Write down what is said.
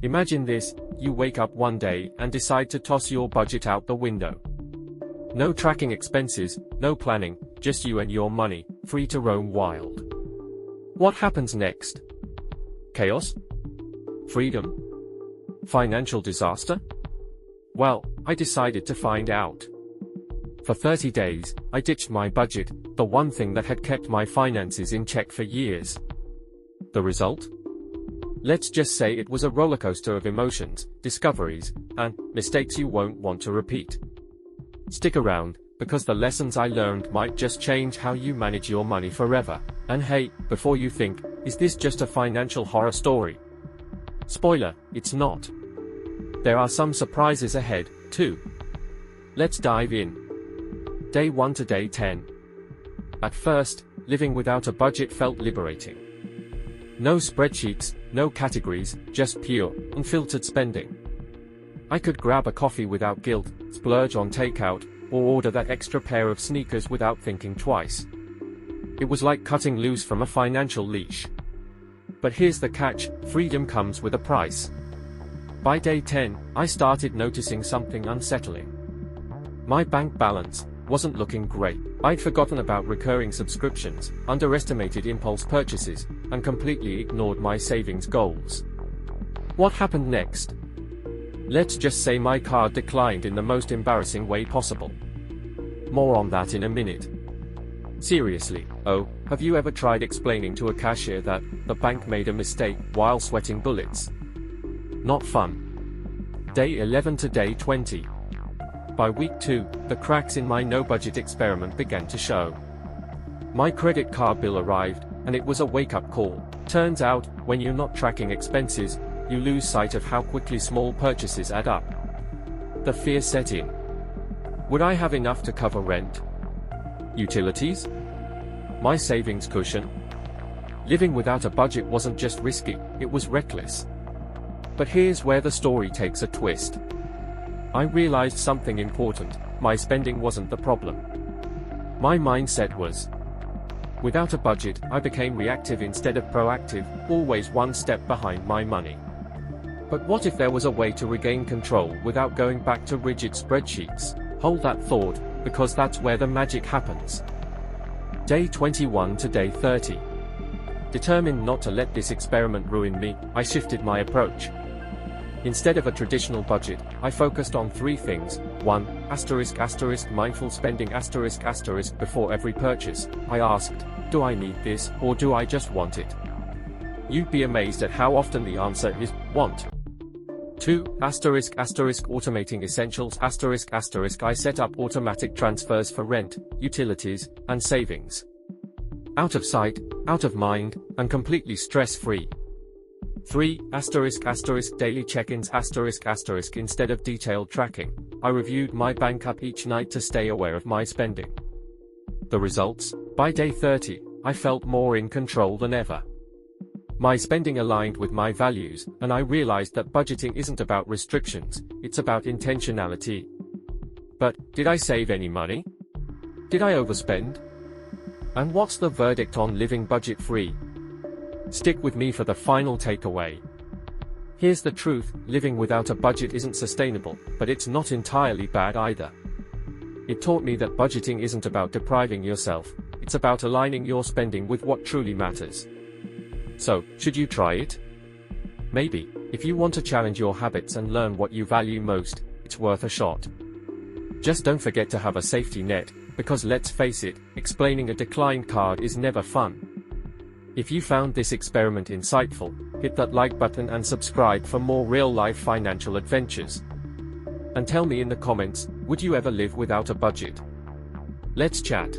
Imagine this, you wake up one day and decide to toss your budget out the window. No tracking expenses, no planning, just you and your money, free to roam wild. What happens next? Chaos? Freedom? Financial disaster? Well, I decided to find out. For 30 days, I ditched my budget, the one thing that had kept my finances in check for years. The result? Let's just say it was a rollercoaster of emotions, discoveries, and mistakes you won't want to repeat. Stick around, because the lessons I learned might just change how you manage your money forever. And hey, before you think, is this just a financial horror story? Spoiler, it's not. There are some surprises ahead, too. Let's dive in. Day 1 to Day 10. At first, living without a budget felt liberating. No spreadsheets, no categories, just pure, unfiltered spending. I could grab a coffee without guilt, splurge on takeout, or order that extra pair of sneakers without thinking twice. It was like cutting loose from a financial leash. But here's the catch, freedom comes with a price. By Day 10, I started noticing something unsettling. My bank balance wasn't looking great. I'd forgotten about recurring subscriptions, underestimated impulse purchases, and completely ignored my savings goals. What happened next? Let's just say my card declined in the most embarrassing way possible. More on that in a minute. Seriously, have you ever tried explaining to a cashier that the bank made a mistake while sweating bullets? Not fun. Day 11 to Day 20. By week 2, the cracks in my no-budget experiment began to show. My credit card bill arrived, and it was a wake-up call. Turns out, when you're not tracking expenses, you lose sight of how quickly small purchases add up. The fear set in. Would I have enough to cover rent? Utilities? My savings cushion? Living without a budget wasn't just risky, it was reckless. But here's where the story takes a twist. I realized something important: my spending wasn't the problem. My mindset was. Without a budget, I became reactive instead of proactive, always one step behind my money. But what if there was a way to regain control without going back to rigid spreadsheets? Hold that thought, because that's where the magic happens. Day 21 to Day 30. Determined not to let this experiment ruin me, I shifted my approach. Instead of a traditional budget, I focused on 3 things. 1. Mindful spending before every purchase. I asked, do I need this, or do I just want it? You'd be amazed at how often the answer is, want. 2. Automating essentials I set up automatic transfers for rent, utilities, and savings. Out of sight, out of mind, and completely stress-free. 3. Daily check-ins instead of detailed tracking. I reviewed my bank app each night to stay aware of my spending. The results? By Day 30, I felt more in control than ever. My spending aligned with my values, and I realized that budgeting isn't about restrictions, it's about intentionality. But, did I save any money? Did I overspend? And what's the verdict on living budget-free? Stick with me for the final takeaway. Here's the truth: living without a budget isn't sustainable, but it's not entirely bad either. It taught me that budgeting isn't about depriving yourself, it's about aligning your spending with what truly matters. So, should you try it? Maybe. If you want to challenge your habits and learn what you value most, it's worth a shot. Just don't forget to have a safety net, because let's face it, explaining a declined card is never fun. If you found this experiment insightful, hit that like button and subscribe for more real-life financial adventures. And tell me in the comments, would you ever live without a budget? Let's chat.